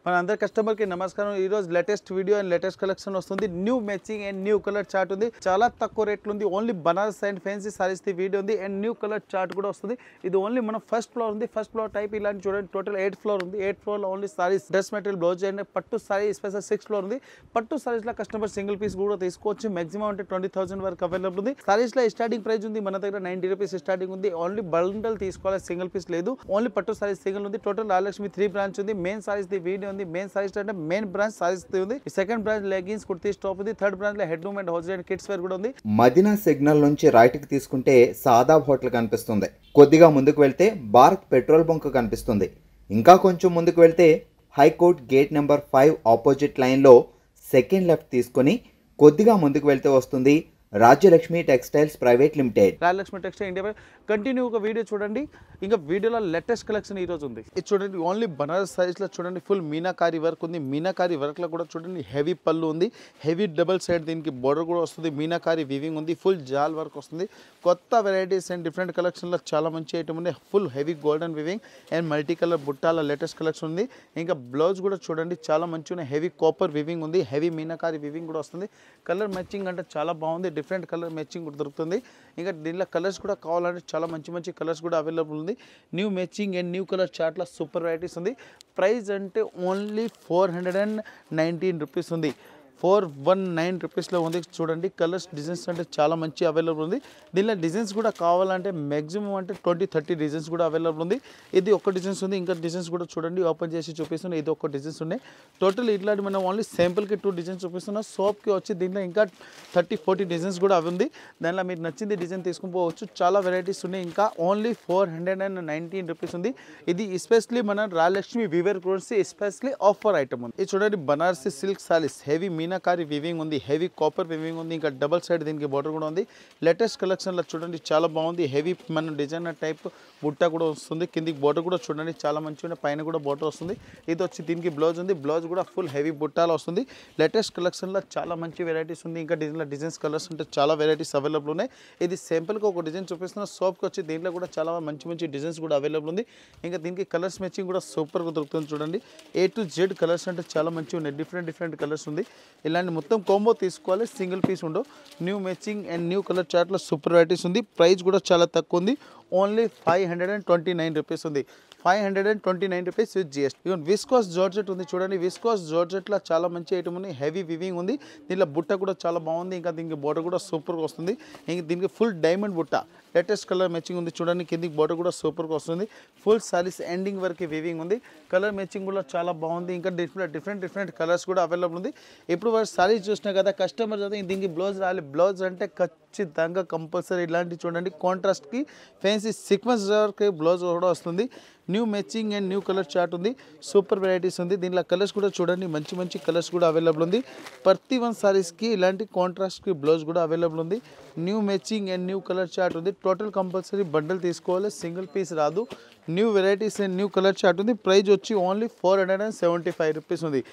మన అందరి కస్టమర్ కి నమస్కారం. ఈ రోజు latest video and latest collection వస్తుంది. New matching and new colour chart ఉంది. చాలా తక్కువ రేట్లు ఉంది. Only Banaras and fancy saris the video ఉంది అండ్ న్యూ కలర్ చార్ట్ కూడా వస్తుంది. ఇది ఓన్లీ మన ఫస్ట్ ఫ్లోర్ ఉంది. ఫస్ట్ ఫ్లోర్ టైప్ ఇలాంటి చూడండి. టోటల్ 8 ఫ్లోర్ ఉంది. 8 ఫ్లోర్ లో only saris, dress material, blouse and పట్టు సారీ స్పెషల్ 6 ఫ్లోర్ ఉంది. పట్టు సారీస్ లో కస్టమర్ సింగిల్ పీస్ కూడా తీసుకోవచ్చు. మాక్సిమం అంటే 20,000 వరకు అవైలబుల్ ఉంది. సారీస్ లో స్టార్టింగ్ ప్రైస్ ఉంది మన దగ్గర 90 రూపీస్ స్టార్టింగ్ ఉంది. ఓన్లీ బండల్ తీసుకోవాలి, సింగిల్ పీస్ లేదు. ఓన్లీ పట్టు సారీస్ సింగిల్ ఉంది. టోటల్ రాజలక్ష్మి 3 బ్రాంచ్ ఉంది. మెయిన్ సారీస్ ది వీడియో ఉంది. మెయిన్ సారీస్ అంటే మెయిన్ బ్రాంచ్ సారీస్ ఉంది. Second branch leggings, kurtis, top ఉంది. థర్డ్ బ్రాంచ్ లో head room and house and kids wear కూడా ఉంది. మదీనా సిగ్నల్ నుంచి రైట్ కి తీసుకుంటే సాదాబ్ హోటల్ కనిపిస్తుంది. కొద్దిగా ముందుకు వెళ్తే భారత్ పెట్రోల్ బంక్ కనిపిస్తుంది. ఇంకా కొంచెం ముందుకు వెళ్తే high court gate number 5 opposite line లో సెకండ్ లెఫ్ట్ తీసుకొని కొద్దిగా ముందుకు వెళ్తే వస్తుంది Rajyalakshmi textiles private limited. Rajalakshmi textile India continue ఒక వీడియో చూడండి. ఇంకా వీడియోలో లేటెస్ట్ కలెక్షన్ ఈ రోజు ఉంది. ఇది చూడండి, ఓన్లీ బనారస్ సారీస్ లో చూడండి. ఫుల్ మీనాకారి వర్క్ ఉంది. మీనాకారి వర్క్ లో కూడా చూడండి హెవీ పళ్ళు ఉంది. హెవీ డబుల్ సైడ్ దీనికి బోర్డర్ కూడా వస్తుంది. మీనాకారి వివింగ్ ఉంది. ఫుల్ జాల్ వర్క్ వస్తుంది. కొత్త వెరైటీస్ అండ్ డిఫరెంట్ కలెక్షన్ లో చాలా మంచి ఐటమ్ ఉంది. Full heavy golden weaving and multi colour బుట్టాల లేటెస్ట్ కలెక్షన్ ఉంది. ఇంకా బ్లౌజ్ కూడా చూడండి చాలా మంచిగా హెవీ కాపర్ వివింగ్ ఉంది. హెవీ మీనాకారి వివింగ్ కూడా వస్తుంది. కలర్ మ్యాచింగ్ అంటే చాలా బాగుంది. డిఫరెంట్ కలర్ మ్యాచింగ్ కూడా దొరుకుతుంది. ఇంకా దీనిలో కలర్స్ కూడా కావాలంటే చాలా మంచి మంచి కలర్స్ కూడా అవైలబుల్ ఉంది. New matching and new colour చార్ట్లో సూపర్ వెరైటీస్ ఉంది. ప్రైస్ అంటే ఓన్లీ 419 రూపీస్ ఉంది. 419 రూపీస్లో ఉంది. చూడండి కలర్స్, డిజైన్స్ అంటే చాలా మంచి అవైలబుల్ ఉంది. దీనిలో డిజైన్స్ కూడా కావాలంటే మ్యాక్సిమం అంటే 20-30 డిజైన్స్ కూడా అవైలబుల్ ఉంది. ఇది ఒక డిజైన్స్ ఉంది. ఇంకా డిజైన్స్ కూడా చూడండి ఓపెన్ చేసి చూపిస్తున్నాను. ఇది ఒక డిజైన్స్ ఉన్నాయి. టోటల్ ఇట్లాంటి మనం ఓన్లీ శాంపుల్కి 2 డిజైన్స్ చూపిస్తున్నాం. షాప్కి వచ్చి దీంట్లో ఇంకా 30-40 డిజైన్స్ కూడా అవి ఉంది. దానిలో మీరు నచ్చింది డిజైన్ తీసుకుని పోవచ్చు. చాలా వెరైటీస్ ఉన్నాయి. ఇంకా ఓన్లీ 419 రూపీస్ ఉంది. ఇది ఎస్పెషలీ మన రాజలక్ష్మి వీవర్ గురించి ఎస్పెషలీ ఆఫర్ ఐటమ్ ఉంది. ఇది చూడండి Banarasi silk saris, heavy meenakari weaving ఉంది. హెవీ కాపర్ వివింగ్ ఉంది. ఇంకా డబల్ సైడ్ దీనికి బార్డర్ కూడా ఉంది. లేటెస్ట్ కలెక్షన్లో చూడండి చాలా బాగుంది. హెవీ మన డిజైనర్ టైప్ బుట్ట కూడా వస్తుంది. కిందికి బార్డర్ కూడా చూడండి చాలా మంచిగా, పైన కూడా బార్డర్ వస్తుంది. ఇది వచ్చి దీనికి బ్లౌజ్ ఉంది. బ్లౌజ్ కూడా ఫుల్ హెవీ బుట్టాలో వస్తుంది. లేటెస్ట్ కలెక్షన్లో చాలా మంచి వెరైటీస్ ఉంది. ఇంకా దీనిలో డిజైన్స్ కలర్స్ ఉంటే చాలా వెరైటీస్ అవైలబుల్ ఉన్నాయి. ఇది సింపుల్గా ఒక డిజైన్ చూపిస్తున్న. షాప్కి వచ్చి దీంట్లో కూడా చాలా మంచి మంచి డిజైన్స్ కూడా అవైలబుల్ ఉంది. ఇంకా దీనికి కలర్స్ మ్యాచింగ్ కూడా సూపర్గా దొరుకుతుంది. చూడండి A to Z కలర్స్ అంటే చాలా మంచిగా ఉన్నాయి. డిఫరెంట్ కలర్స్ ఉంది. ఇలాంటి మొత్తం కాంబో తీసుకోవాలి, సింగిల్ పీస్ ఉండవు. New matching and new colour చార్ట్లో సూపర్ వెరైటీస్ ఉంది. ప్రైస్ కూడా చాలా తక్కువ ఉంది. ఓన్లీ 529 రూపీస్ ఉంది. 529 రూపీస్ విత్ GST. ఇవన్ విస్కోస్ జార్జెట్ ఉంది. చూడండి విస్కోస్ జార్జెట్లో చాలా మంచి ఐటమ్ ఉంది. హెవీ వివింగ్ ఉంది. దీనిలో బుట్ట కూడా చాలా బాగుంది. ఇంకా దీనికి బోర్డర్ కూడా సూపర్గా వస్తుంది. ఇంకా దీనికి ఫుల్ డైమండ్ బుట్ట లేటెస్ట్ కలర్ మ్యాచింగ్ ఉంది. చూడండి కిందికి బోర్డర్ కూడా సూపర్గా వస్తుంది. ఫుల్ సారీస్ ఎండింగ్ వరకు వివింగ్ ఉంది. కలర్ మ్యాచింగ్ కూడా చాలా బాగుంది. ఇంకా డిఫరెంట్ కలర్స్ కూడా అవైలబుల్ ఉంది. ఇప్పుడు వారు సారీస్ చూసినా కదా కస్టమర్ అయితే దీనికి బ్లౌజ్ రావాలి. బ్లౌజ్ అంటే ఖచ్చితంగా కంపల్సరీ ఇలాంటి చూడండి కాంట్రాస్ట్కి ఫ్యాన్సీ సీక్వెన్స్ వర్క్ బ్లౌజ్ కూడా వస్తుంది. New matching and new colour chart ఉంది. సూపర్ వెరైటీస్ ఉంది. దీనిలో కలర్స్ కూడా చూడండి మంచి కలర్స్ కూడా అవైలబుల్ ఉంది. ప్రతి వన్ సారీస్కి ఇలాంటి కాంట్రాస్ట్కి బ్లౌజ్ కూడా అవైలబుల్ ఉంది. New matching and new colour chart ఉంది. టోటల్ కంపల్సరీ బండల్ తీసుకోవాలి, సింగిల్ పీస్ రాదు. New varieties and new colour chart ఉంది. ప్రైస్ వచ్చి ఓన్లీ 475 రూపీస్ ఉంది.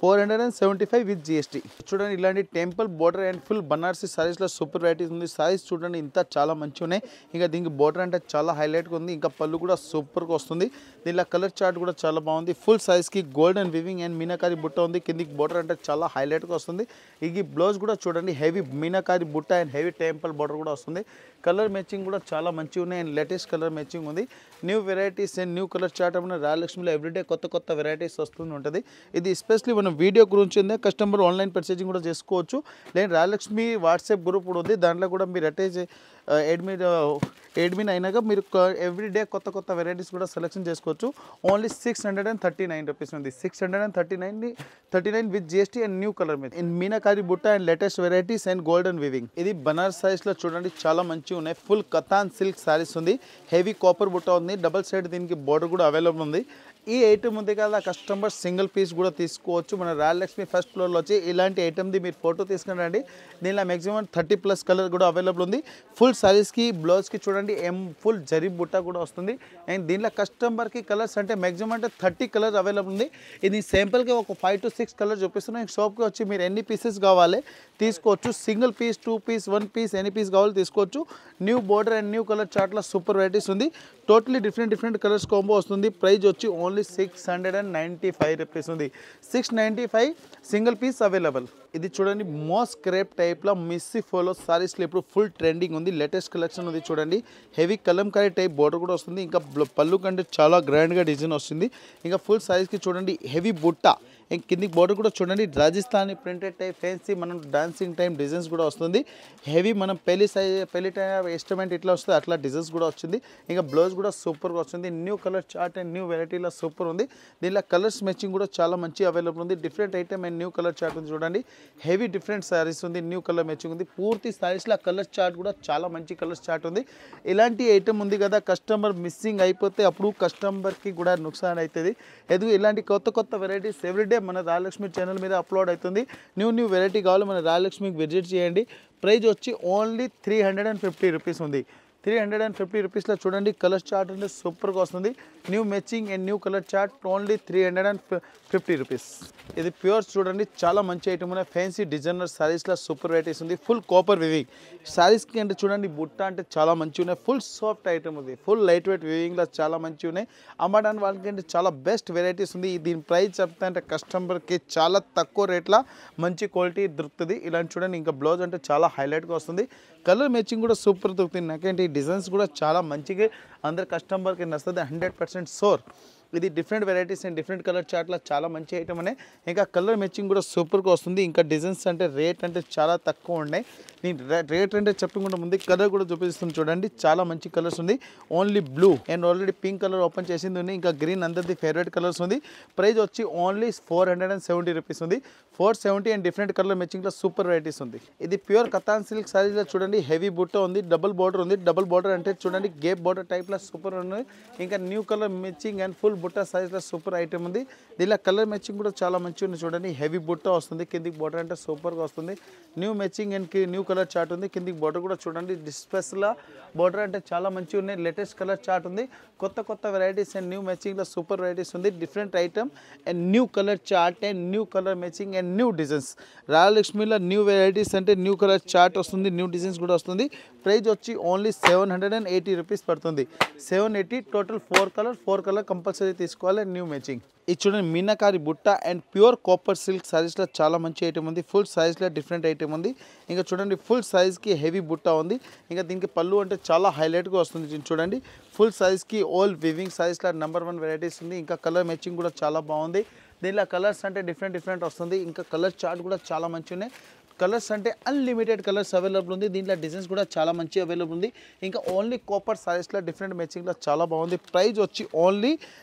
475 విత్ GST. చూడండి ఇలాంటి temple border and full Banarasi సారీస్లో సూపర్ వెరైటీస్ ఉంది. సారీస్ చూడండి ఇంత చాలా మంచిగా ఉన్నాయి. ఇంకా దీనికి బోర్డర్ అంటే చాలా హైలైట్గా ఉంది. ఇంకా పళ్ళు కూడా సూపర్గా వస్తుంది. దీనిలో కలర్ చార్ట్ కూడా చాలా బాగుంది. ఫుల్ సైజ్కి గోల్డెన్ వివింగ్ అండ్ మీనాకారి బుట్ట ఉంది. కిందికి బోర్డర్ అంటే చాలా హైలైట్గా వస్తుంది. ఈ బ్లౌజ్ కూడా చూడండి హెవీ మీనాకారి బుట్ట అండ్ హెవీ టెంపుల్ బోర్డర్ కూడా వస్తుంది. కలర్ మ్యాచింగ్ కూడా చాలా మంచిగా ఉన్నాయి అండ్ లేటెస్ట్ కలర్ మ్యాచింగ్ ఉంది. New varieties and new colour chart మన రాజలక్ష్మిలో ఎవ్రీడే కొత్త వెరైటీస్ వస్తూనే ఉంటుంది. ఇది ఎస్పెషలీ మనం వీడియో గురించి ఉంది. కస్టమర్ ఆన్లైన్ పర్చేజింగ్ కూడా చేసుకోవచ్చు. లేదా రాజలక్ష్మి వాట్సాప్ గ్రూప్ కూడా ఉంది. దాంట్లో కూడా మీరు అటాచ్ అడ్మిన్ అయినాక మీరు ఎవ్రీడే కొత్త వెరైటీస్ కూడా సెలెక్షన్ చేసుకోవచ్చు. ఓన్లీ 639 రూపీస్ ఉంది. 639 with GST and new colour మీద మీనాకారి బుట్ట and latest varieties and golden weaving. ఇది బనారస్ సారీస్లో చూడండి చాలా మంచిగా ఉన్నాయి. ఫుల్ కతాన్ సిల్క్ సారీస్ ఉంది. హెవీ కాపర్ బుట్ట ఉంది. డబల్ సైడ్ దీనికి బోర్డర్ కూడా అవైలబుల్ ఉంది. ఈ ఐటమ్ ఉంది కదా కస్టమర్ సింగిల్ పీస్ కూడా తీసుకోవచ్చు. మన రాజలక్ష్మి ఫస్ట్ ఫ్లోర్లో వచ్చి ఇలాంటి ఐటమ్ది మీరు ఫోటో తీసుకుని రండి. దీనిలో మ్యాక్సిమం 30+ కలర్ కూడా అవైలబుల్ ఉంది. ఫుల్ ఫుల్ సారీస్కి బ్లౌజ్కి చూడండి ఫుల్ జరీ బుట్ట కూడా వస్తుంది. అండ్ దీంట్లో కస్టమర్కి కలర్స్ అంటే మ్యాక్సిమం అంటే 30 కలర్స్ అవైలబుల్ ఉంది. ఇది సింపుల్గా ఒక 5 to 6 కలర్స్ చూపిస్తున్నాం. షాప్కి వచ్చి మీరు ఎన్ని పీసెస్ కావాలి తీసుకోవచ్చు. సింగిల్ పీస్, 2 పీస్, 1 పీస్, ఎన్ని పీస్ కావాలి తీసుకోవచ్చు. New border and new colour చార్ట్లో సూపర్ వెరైటీస్ ఉంది. టోటలీ డిఫరెంట్ కలర్స్ కాంబో వస్తుంది. ప్రైస్ వచ్చి ఓన్లీ 695 రూపీస్ ఉంది. 695 సింగిల్ పీస్ అవైలబుల్. ఇది చూడండి మోస్ క్రేప్ టైప్లో మిస్సీ ఫోలో సారీస్లో ఇప్పుడు ఫుల్ ట్రెండింగ్ ఉంది. లేటెస్ట్ కలెక్షన్ ఉంది చూడండి. హెవీ కలంకారీ టైప్ బోర్డర్ కూడా వస్తుంది. ఇంకా పళ్ళు కంటే చాలా గ్రాండ్గా డిజైన్ వస్తుంది. ఇంకా ఫుల్ సారీస్కి చూడండి హెవీ బుట్ట. కిందికి బోర్డర్ కూడా చూడండి రాజస్థానీ ప్రింటెడ్ టైప్ ఫ్యాన్సీ మనం డాన్సింగ్ టైం డిజైన్స్ కూడా వస్తుంది. హెవీ మనం పెళ్లి టైం ఎస్టిమేట్ ఇట్లా వస్తుంది అట్లా డిజైన్స్ కూడా వచ్చింది. ఇంకా బ్లౌజ్ కూడా సూపర్గా వస్తుంది. New colour chart and new వెరైటీలో సూపర్ ఉంది. దీనిలో కలర్స్ మ్యాచింగ్ కూడా చాలా మంచి అవైలబుల్ ఉంది. Different item and new colour chart ఉంది చూడండి. హెవీ డిఫరెంట్ సారీస్ ఉంది. న్యూ కలర్ మ్యాచింగ్ ఉంది. పూర్తి సారీస్లో కలర్ చార్ట్ కూడా చాలా మంచి కలర్ చార్ట్ ఉంది. ఇలాంటి ఐటమ్ ఉంది కదా కస్టమర్ మిస్సింగ్ అయిపోతే అప్పుడు కస్టమర్కి కూడా నుక్సాన్ అవుతుంది. ఎందుకు ఇలాంటి కొత్త వెరైటీస్ ఎవ్రీడే మన రాయలక్ష్మి ఛానల్ మీద అప్లోడ్ అవుతుంది. న్యూ వెరైటీ కావాలి మన రాయలక్ష్మికి విజిట్ చేయండి. ప్రైస్ వచ్చి ఓన్లీ 350 రూపీస్ ఉంది. 350 రూపీస్లో చూడండి కలర్ చార్ట్ అంటే సూపర్గా వస్తుంది. New matching and new colour chart only 350 rupees. ఇది ప్యూర్ చూడండి చాలా మంచి ఐటమ్ ఉన్నాయి. ఫ్యాన్సీ డిజైనర్ సారీస్లో సూపర్ వెరైటీస్ ఉంది. ఫుల్ కాపర్ వివింగ్ సారీస్కి అంటే చూడండి బుట్ట అంటే చాలా మంచి ఉన్నాయి. ఫుల్ సాఫ్ట్ ఐటమ్ ఉంది. ఫుల్ లైట్ వెయిట్ వివింగ్లో చాలా మంచి ఉన్నాయి. అమ్మడానికి వాళ్ళకంటే చాలా బెస్ట్ వెరైటీస్ ఉంది. దీని ప్రైస్ చెప్తా అంటే కస్టమర్కి చాలా తక్కువ రేట్లో మంచి క్వాలిటీ దొరుకుతుంది. ఇలాంటి చూడండి ఇంకా బ్లౌజ్ అంటే చాలా హైలైట్గా వస్తుంది. కలర్ మ్యాచింగ్ కూడా సూపర్ దొరుకుతుంది. నాకేంటి డిజైన్స్ కూడా చాలా మంచిగా అందరు కస్టమర్కి నచ్చుతుంది 100% షూర్. ఇది different varieties and different colour చార్ట్లో చాలా మంచి ఐటమ్ అనే. ఇంకా కలర్ మ్యాచింగ్ కూడా సూపర్గా వస్తుంది. ఇంకా డిజైన్స్ అంటే రేట్ అంటే చాలా తక్కువ ఉన్నాయి. నేను రేట్ అంటే చెప్పకుండా ముందు కలర్ కూడా చూపిస్తుంది చూడండి. చాలా మంచి కలర్స్ ఉంది. Only blue and already pink colour open చేసింది ఉంది. ఇంకా గ్రీన్ అందరిది ఫేవరెట్ కలర్స్ ఉంది. ప్రైస్ వచ్చి ఓన్లీ 470 రూపీస్ ఉంది. 470 అండ్ డిఫరెంట్ కలర్ మ్యాచింగ్లో సూపర్ వెరైటీస్ ఉంది. ఇది ప్యూర్ కతాన్ సిల్క్ సారీలో చూడండి హెవీ బుట్ట ఉంది. డబుల్ బార్డర్ ఉంది. డబుల్ బార్డర్ అంటే చూడండి గేప్ బార్డర్ టైప్లో సూపర్ ఉంది. ఇంకా new colour matching and full బుట్ట సైజ్లో సూపర్ ఐటమ్ ఉంది. దీనిలో కలర్ మ్యాచింగ్ కూడా చాలా మంచిగా ఉంది చూడండి. హెవీ బుట్ట వస్తుంది. కిందికి బార్డర్ అంటే సూపర్గా వస్తుంది. New matching and new colour chart ఉంది. కిందికి బార్డర్ కూడా చూడండి డిస్పెస్లా బార్డర్ అంటే చాలా మంచిగా ఉన్నాయి. లేటెస్ట్ కలర్ చార్ట్ ఉంది. కొత్త వెరైటీస్ అండ్ న్యూ మ్యాచింగ్లో సూపర్ వెరైటీస్ ఉంది. Different item and new colour chart and new colour matching and new designs. రాయలక్ష్మిలో న్యూ వెరైటీస్ అంటే న్యూ కలర్ చార్ట్ వస్తుంది. న్యూ డిజైన్స్ కూడా వస్తుంది. ప్రైస్ వచ్చి ఓన్లీ 780 రూపీస్ పడుతుంది. 780 టోటల్ 4 కలర్ కంపల్సరీ తీసుకోవాలి. New matching. ఇది చూడండి మీనాకారి బుట్ట అండ్ ప్యూర్ కాపర్ సిల్క్ సారీస్లో చాలా మంచి ఐటమ్ ఉంది. ఫుల్ సైజ్లో డిఫరెంట్ ఐటమ్ ఉంది. ఇంకా చూడండి ఫుల్ సైజ్కి హెవీ బుట్ట ఉంది. ఇంకా దీనికి పళ్ళు అంటే చాలా హైలైట్గా వస్తుంది చూడండి. ఫుల్ సైజ్కి ఓల్ వివింగ్ సైజ్లో నెంబర్ 1 వెరైటీస్ ఉంది. ఇంకా కలర్ మ్యాచింగ్ కూడా చాలా బాగుంది. దీనిలో కలర్స్ అంటే డిఫరెంట్ వస్తుంది. ఇంకా కలర్ చార్ట్ కూడా చాలా మంచి ఉన్నాయి. కలర్స్ అంటే అన్లిమిటెడ్ కలర్స్ అవైలబుల్ ఉంది. దీంట్లో డిజైన్స్ కూడా చాలా మంచి అవైలబుల్ ఉంది. ఇంకా ఓన్లీ కాపర్ సారీస్లో డిఫరెంట్ మ్యాచింగ్లో చాలా బాగుంది. ప్రైస్ వచ్చి ఓన్లీ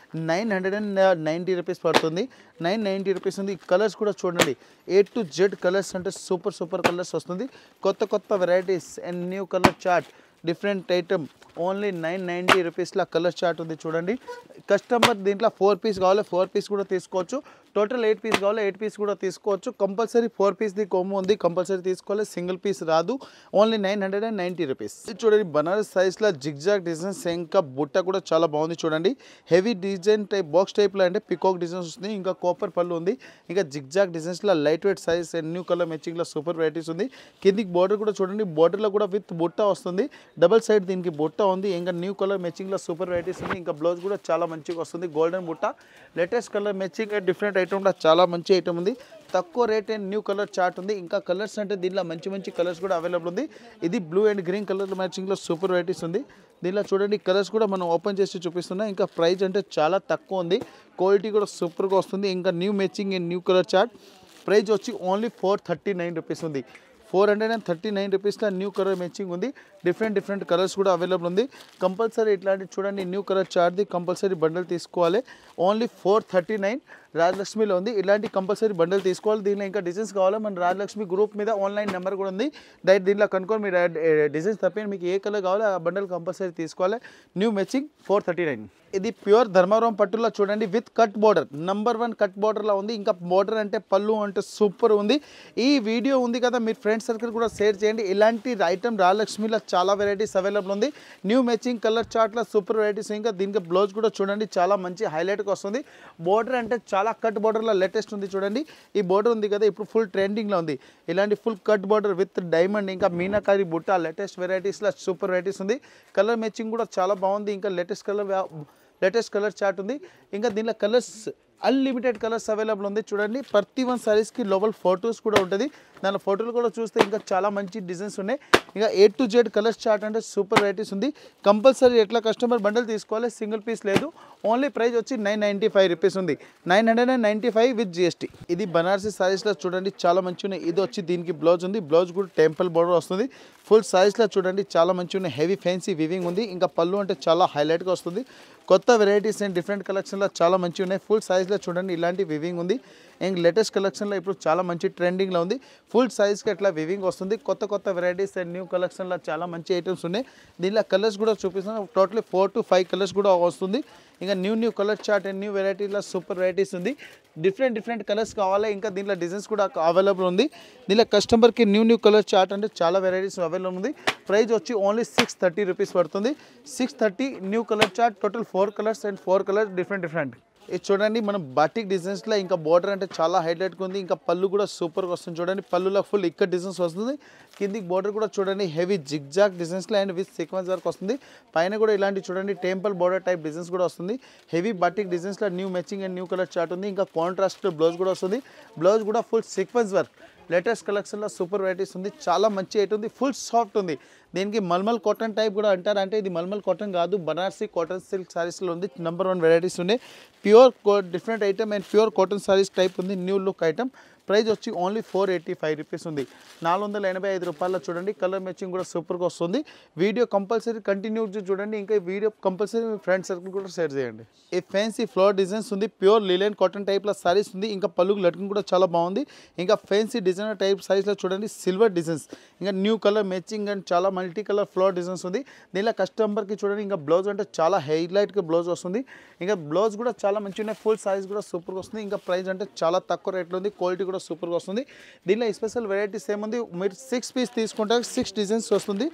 990 రూపీస్ పడుతుంది. 990 రూపీస్ ఉంది. కలర్స్ కూడా చూడండి A to Z కలర్స్ అంటే సూపర్ కలర్స్ వస్తుంది. కొత్త varieties and new colour chart different item only 990 రూపీస్లో కలర్ చార్ట్ ఉంది చూడండి. కస్టమర్ దీంట్లో 4 పీస్ కావాలి 4 పీస్ కూడా తీసుకోవచ్చు. టోటల్ 8 పీస్ కావాలి 8 పీస్ కూడా తీసుకోవచ్చు. కంపల్సరీ 4 పీస్ది కొమ్ము ఉంది. కంపల్సరీ తీసుకోవాలి. సింగిల్ పీస్ రాదు. Only 990 rupees. చూడండి బనారస్ సైజ్లో జిగ్జాగ్ డిజైన్స్ ఇంకా బుట్ట కూడా చాలా బాగుంది చూడండి. హెవీ డిజైన్ టైప్ బాక్స్ టైప్లో అంటే పికాక్ డిజైన్స్ వస్తుంది. ఇంకా కాపర్ పళ్ళు ఉంది. ఇంకా జిగ్జాగ్ డిజైన్స్లో light weight size and new colour మ్యాచింగ్లో సూపర్ వెరైటీస్ ఉంది. కిందికి బార్డర్ కూడా చూడండి. బార్డర్లో కూడా విత్ బుట్ట వస్తుంది. డబల్ సైడ్ దీనికి బుట్ట ఉంది. ఇంకా న్యూ కలర్ మ్యాచింగ్లో సూపర్ వెరైటీస్ ఉంది. ఇంకా బ్లౌజ్ కూడా చాలా మంచిగా వస్తుంది. గోల్డెన్ బుట్ట latest colour matching different item చాలా మంచి ఐటమ్ ఉంది. తక్కువ rate and new colour chart ఉంది. ఇంకా కలర్స్ అంటే దీనిలో మంచి కలర్స్ కూడా అవైలబుల్ ఉంది. ఇది బ్లూ అండ్ గ్రీన్ కలర్ మ్యాచింగ్లో సూపర్ వెరైటీస్ ఉంది. దీనిలో చూడండి కలర్స్ కూడా మనం ఓపెన్ చేసి చూపిస్తున్నాం. ఇంకా ప్రైస్ అంటే చాలా తక్కువ ఉంది. క్వాలిటీ కూడా సూపర్గా వస్తుంది. ఇంకా new matching and new colour chart price వచ్చి ఓన్లీ 439 రూపీస్ ఉంది. 439 రూపీస్లో న్యూ కలర్ మ్యాచింగ్ ఉంది. డిఫరెంట్ కలర్స్ కూడా అవైలబుల్ ఉంది. కంపల్సరీ ఇట్లాంటి చూడండి న్యూ కలర్ చార్ట్ది కంపల్సరీ బండల్ తీసుకోవాలి. ఓన్లీ 439 రాజలక్ష్మిలో ఉంది. ఇలాంటి కంపల్సరీ బండల్ తీసుకోవాలి. దీనిలో ఇంకా డిజైన్స్ కావాలి మన రాజలక్ష్మి గ్రూప్ మీద ఆన్లైన్ నెంబర్ కూడా ఉంది. డైరెక్ట్ దీనిలో కనుక్కొని మీరు డిజైన్స్ తప్పి మీకు ఏ కలర్ కావాలో ఆ బండల్ కంపల్సరీ తీసుకోవాలి. New matching 439. ఇది ప్యూర్ ధర్మవరం పట్టులో చూడండి with cut border number 1 cut బార్డర్లో ఉంది. ఇంకా బార్డర్ అంటే పళ్ళు అంటే సూపర్ ఉంది. ఈ వీడియో ఉంది కదా మీరు ఫ్రెండ్స్ ఫ్రెండ్ సర్కిల్ కూడా షేర్ చేయండి. ఇలాంటి ఐటమ్ రాయలక్ష్మిలో చాలా వెరైటీస్ అవైలబుల్ ఉంది. న్యూ మ్యాచింగ్ కలర్ చార్ట్లో సూపర్ వెరైటీస్. ఇంకా దీనికి బ్లౌజ్ కూడా చూడండి చాలా మంచి హైలైట్గా వస్తుంది. బోర్డర్ అంటే చాలా కట్ బోర్డర్లో లేటెస్ట్ ఉంది చూడండి. ఈ బోర్డర్ ఉంది కదా ఇప్పుడు ఫుల్ ట్రెండింగ్లో ఉంది. ఇలాంటి full cut border with diamond ఇంకా మీనాకారి బుట్ట లేటెస్ట్ వెరైటీస్లో సూపర్ వెరైటీస్ ఉంది. కలర్ మ్యాచింగ్ కూడా చాలా బాగుంది. ఇంకా లేటెస్ట్ కలర్ చార్ట్ ఉంది. ఇంకా దీనిలో కలర్స్ అన్లిమిటెడ్ కలర్స్ అవైలబుల్ ఉంది చూడండి. ప్రతి వన్ సారీస్కి లోపల ఫొటోస్ కూడా ఉంటుంది. దాని ఫోటోలు కూడా చూస్తే ఇంకా చాలా మంచి డిజైన్స్ ఉన్నాయి. ఇంకా A to Z colours chart అంటే సూపర్ వెరైటీస్ ఉంది. కంపల్సరీ ఎట్లా కస్టమర్ బండల్ తీసుకోవాలి, సింగిల్ పీస్ లేదు. ఓన్లీ ప్రైస్ వచ్చి 995 రూపీస్ ఉంది. 995 విత్ GST. ఇది బనారసీ సారీస్లో చూడండి చాలా మంచి ఉన్నాయి. ఇది వచ్చి దీనికి బ్లౌజ్ ఉంది. బ్లౌజ్ కూడా టెంపుల్ బోర్డర్ వస్తుంది. ఫుల్ సారీస్లో చూడండి చాలా మంచి ఉన్నాయి. హెవీ ఫ్యాన్సీ వివింగ్ ఉంది. ఇంకా పళ్ళు అంటే చాలా హైలైట్గా వస్తుంది. కొత్త వెరైటీస్ అండ్ డిఫరెంట్ కలెక్షన్లో చాలా మంచి ఉన్నాయి. ఫుల్ సైజ్లో చూడండి ఇలాంటి వివింగ్ ఉంది. ఇంక లేటెస్ట్ కలెక్షన్లో ఇప్పుడు చాలా మంచి ట్రెండింగ్లో ఉంది. ఫుల్ సైజ్కి అట్లా వివింగ్ వస్తుంది. కొత్త వెరైటీస్ అండ్ న్యూ కలెక్షన్లో చాలా మంచి ఐటమ్స్ ఉన్నాయి. దీనిలో కలర్స్ కూడా చూపిస్తున్నాను. టోటలీ 4 to 5 కలర్స్ కూడా వస్తుంది. ఇంకా new colour chart and new వెరైటీలో సూపర్ వెరైటీస్ ఉంది. డిఫరెంట్ కలర్స్ కావాలి. ఇంకా దీంట్లో డిజైన్స్ కూడా అవైలబుల్ ఉంది. దీనిలో కస్టమర్కి న్యూ కలర్ చార్ట్ అంటే చాలా వెరైటీస్ అవైలబుల్ ఉంది. ప్రైస్ వచ్చి ఓన్లీ 630 రూపీస్ పడుతుంది. 630 new colour chart. Total 4 colours and 4 colours different. ఇది చూడండి మనం బాటిక్ డిజైన్స్లో ఇంకా బోర్డర్ అంటే చాలా హైలైట్గా ఉంది. ఇంకా పళ్ళు కూడా సూపర్గా వస్తుంది చూడండి. పళ్ళులో ఫుల్ ఇక్కడ డిజైన్స్ వస్తుంది. కిందికి బోర్డర్ కూడా చూడండి హెవీ జిగ్జాగ్ డిజైన్స్లో అండ్ విత్ సీక్వెన్స్ వర్క్ వస్తుంది. పైన కూడా ఇలాంటి చూడండి టెంపుల్ బోర్డర్ టైప్ డిజైన్స్ కూడా వస్తుంది. హెవీ బాటిక్ డిజైన్స్లో new matching and new colour chart ఉంది. ఇంకా కాంట్రాస్ట్ బ్లౌజ్ కూడా వస్తుంది. బ్లౌజ్ కూడా ఫుల్ సీక్వెన్స్ వర్క్ లేటెస్ట్ కలెక్షన్లో సూపర్ వెరైటీస్ ఉంది. చాలా మంచి ఐటమ్ ఉంది. ఫుల్ సాఫ్ట్ ఉంది. దీనికి మల్మల్ కాటన్ టైప్ కూడా అంటారు. అంటే ఇది మల్మల్ కాటన్ కాదు, బనారసీ కాటన్ సిల్క్ సారీస్లో ఉంది. నెంబర్ 1 వెరైటీస్ ఉన్నాయి. Pure different item and pure cotton saris type ఉంది. New look item. ప్రైస్ వచ్చి ఓన్లీ 485 రూపీస్ ఉంది. 485 రూపాయల్లో చూడండి. కలర్ మ్యాచింగ్ కూడా సూపర్గా వస్తుంది. వీడియో కంపల్సరీ కంటిన్యూ చూడండి. ఇంకా ఈ వీడియో కంపల్సరీ మీ ఫ్రెండ్ సర్కిల్ కూడా షేర్ చేయండి. ఈ ఫ్యాన్సీ ఫ్లోర్ డిజైన్స్ ఉంది. ప్యూర్ లిలెన్ కాటన్ టైప్లో సారీస్ ఉంది. ఇంకా పళ్ళుకు లట్కన్ కూడా చాలా బాగుంది. ఇంకా ఫ్యాన్సీ డిజైనర్ టైప్ సారీస్లో చూడండి సిల్వర్ డిజైన్స్. ఇంకా న్యూ కలర్ మ్యాచింగ్ అండ్ చాలా మల్టీ కలర్ ఫ్లోర్ డిజైన్స్ ఉంది. దీనిలో కస్టమర్కి చూడండి ఇంకా బ్లౌజ్ అంటే చాలా హైలైట్గా బ్లౌజ్ వస్తుంది. ఇంకా బ్లౌజ్ కూడా చాలా మంచిగా ఉన్నాయి. ఫుల్ సైజ్ కూడా సూపర్గా వస్తుంది. ఇంకా ప్రైస్ అంటే చాలా తక్కువ రేట్లో ఉంది. క్వాలిటీ కూడా సూపర్గా వస్తుంది. దీనిలో స్పెషల్ వెరైటీస్ ఏముంది, మీరు 6 పీస్ తీసుకుంటే 6 డిజైన్స్ వస్తుంది.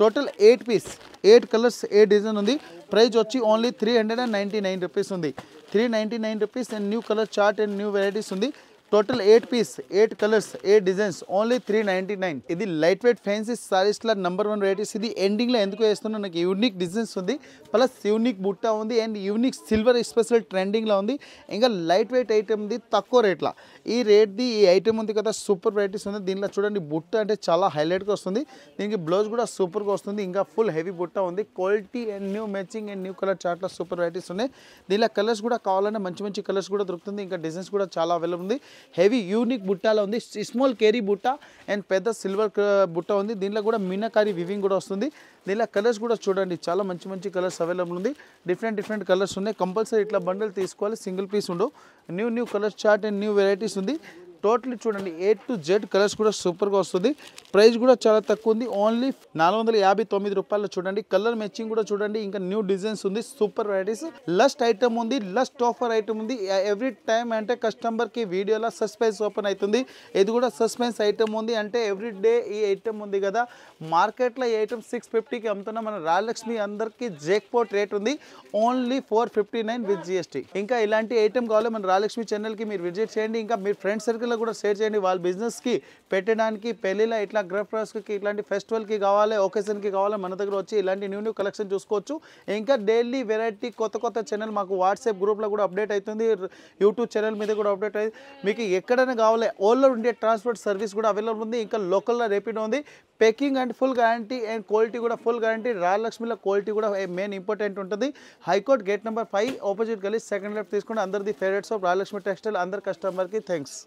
టోటల్ 8 పీస్ 8 కలర్స్ 8 డిజైన్ ఉంది. ప్రైస్ వచ్చి ఓన్లీ 399 రూపీస్ ఉంది. 399 rupees and new colour chart and new varieties ఉంది. Total 8 piece 8 colours 8 designs only 399. ఇది లైట్ వెయిట్ ఫ్యాన్సీ సారీస్లో నెంబర్ 1 వెరైటీస్. ఇది ఎండింగ్లో ఎందుకు వేస్తున్నా, నాకు యూనిక్ డిజైన్స్ ఉంది, ప్లస్ యూనిక్ బుట్ట ఉంది అండ్ యూనిక్ సిల్వర్ స్పెషల్ ట్రెండింగ్లో ఉంది. ఇంకా లైట్ వెయిట్ ఐటమ్ ఉంది తక్కువ రేట్లో. ఈ రేట్ది ఈ ఐటమ్ ఉంది కదా సూపర్ వెరైటీస్ ఉంది. దీనిలో చూడండి బుట్ట అంటే చాలా హైలైట్గా వస్తుంది. దీనికి బ్లౌజ్ కూడా సూపర్గా వస్తుంది. ఇంకా ఫుల్ హెవీ బుట్ట ఉంది. Quality and new matching and new colour చార్ట్లో సూపర్ వెరైటీస్ ఉన్నాయి. దీనిలో కలర్స్ కూడా కావాలంటే మంచి కలర్స్ కూడా దొరుకుతుంది. ఇంకా డిజైన్స్ కూడా చాలా అవైలబుల్ ఉంది. హెవీ యూనిక్ బుట్టాలో ఉంది. స్మాల్ కేరీ బుట్ట అండ్ పెద్ద సిల్వర్ బుట్ట ఉంది. దీనిలో కూడా మీనాకారి వివింగ్ కూడా వస్తుంది. దీనిలో కలర్స్ కూడా చూడండి చాలా మంచి కలర్స్ అవైలబుల్ ఉంది. డిఫరెంట్ కలర్స్ ఉన్నాయి. కంపల్సరీ ఇట్లా బండల్ తీసుకోవాలి, సింగిల్ పీస్ ఉండవు. New colour chart and new varieties ఉంది. టోటలీ చూడండి A to Z కలర్స్ కూడా సూపర్గా వస్తుంది. ప్రైస్ కూడా చాలా తక్కువ ఉంది. ఓన్లీ 459 రూపాయలు చూడండి. కలర్ మ్యాచింగ్ కూడా చూడండి. ఇంకా న్యూ డిజైన్స్ ఉంది. Super varieties. లస్ట్ ఐటమ్ ఉంది. లస్ట్ ఆఫర్ ఐటమ్ ఉంది. ఎవ్రీ టైం అంటే కస్టమర్కి వీడియోలో సస్పెన్స్ ఓపెన్ అవుతుంది. ఇది కూడా సస్పెన్స్ ఐటమ్ ఉంది. అంటే ఎవ్రీ డే ఈ ఐటమ్ ఉంది కదా. మార్కెట్లో ఈ ఐటమ్ 650కి అమ్ముతున్నాం. మన రాయలక్ష్మి అందరికీ జేక్పాట్ రేట్ ఉంది. Only 459 with GST. ఇంకా ఇలాంటి ఐటమ్ కావాలి మన రాయలక్ష్మి ఛానల్కి మీరు విజిట్ చేయండి. ఇంకా మీ ఫ్రెండ్ సర్కిల్ కూడా షేర్ చేయండి. వాళ్ళ బిజినెస్కి పెట్టడానికి పెళ్ళిలో ఇట్లా గ్రఫ్రాస్కి ఇట్లాంటి ఫెస్టివల్కి కావాలి, ఒకేషన్కి కావాలి, మన దగ్గర వచ్చి ఇలాంటి న్యూ కలెక్షన్ చూసుకోవచ్చు. ఇంకా డైలీ వెరైటీ కొత్త ఛానల్ మాకు వాట్సాప్ గ్రూప్లో కూడా అప్డేట్ అవుతుంది. యూట్యూబ్ ఛానల్ మీద కూడా అప్డేట్ అవుతుంది. మీకు ఎక్కడైనా కావాలి all over India transport service కూడా అవైలబుల్ ఉంది. ఇంకా లోకల్లో రేపిడో ఉంది. Packing and full guarantee and quality కూడా ఫుల్ గ్యారంటీ. రాయలక్ష్మిలో క్వాలిటీ కూడా మెయిన్ ఇంపార్టెంట్ ఉంటుంది. హైకోర్ట్ గేట్ నెంబర్ 5 ఆపోజిట్ గల్లీ సెకండ్ లెఫ్ట్ తీసుకుంటే అందరిది ఫేవరెట్స్ ఆఫ్ రాయలక్ష్మి టెక్స్టైల్. అందరి కస్టమర్కి థ్యాంక్స్.